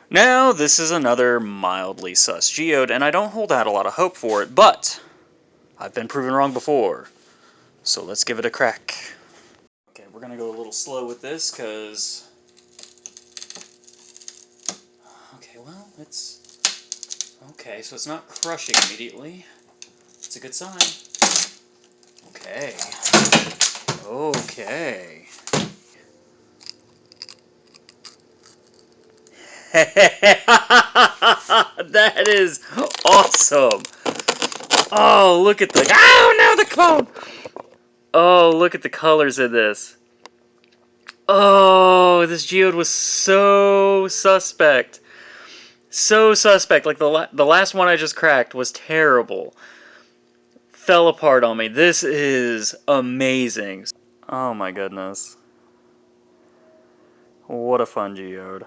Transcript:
Now, this is another mildly sus geode, and I don't hold out a lot of hope for it, but I've been proven wrong before, so let's give it a crack. Okay, we're gonna go a little slow with this, because... Okay, well, it's... Okay, so it's not crushing immediately. It's a good sign. Okay. Okay. That is awesome. Oh, look at the... Oh, no, the phone! Oh, look at the colors in this. Oh, this geode was so suspect. So suspect. Like, the last one I just cracked was terrible. Fell apart on me. This is amazing. Oh, my goodness. What a fun geode.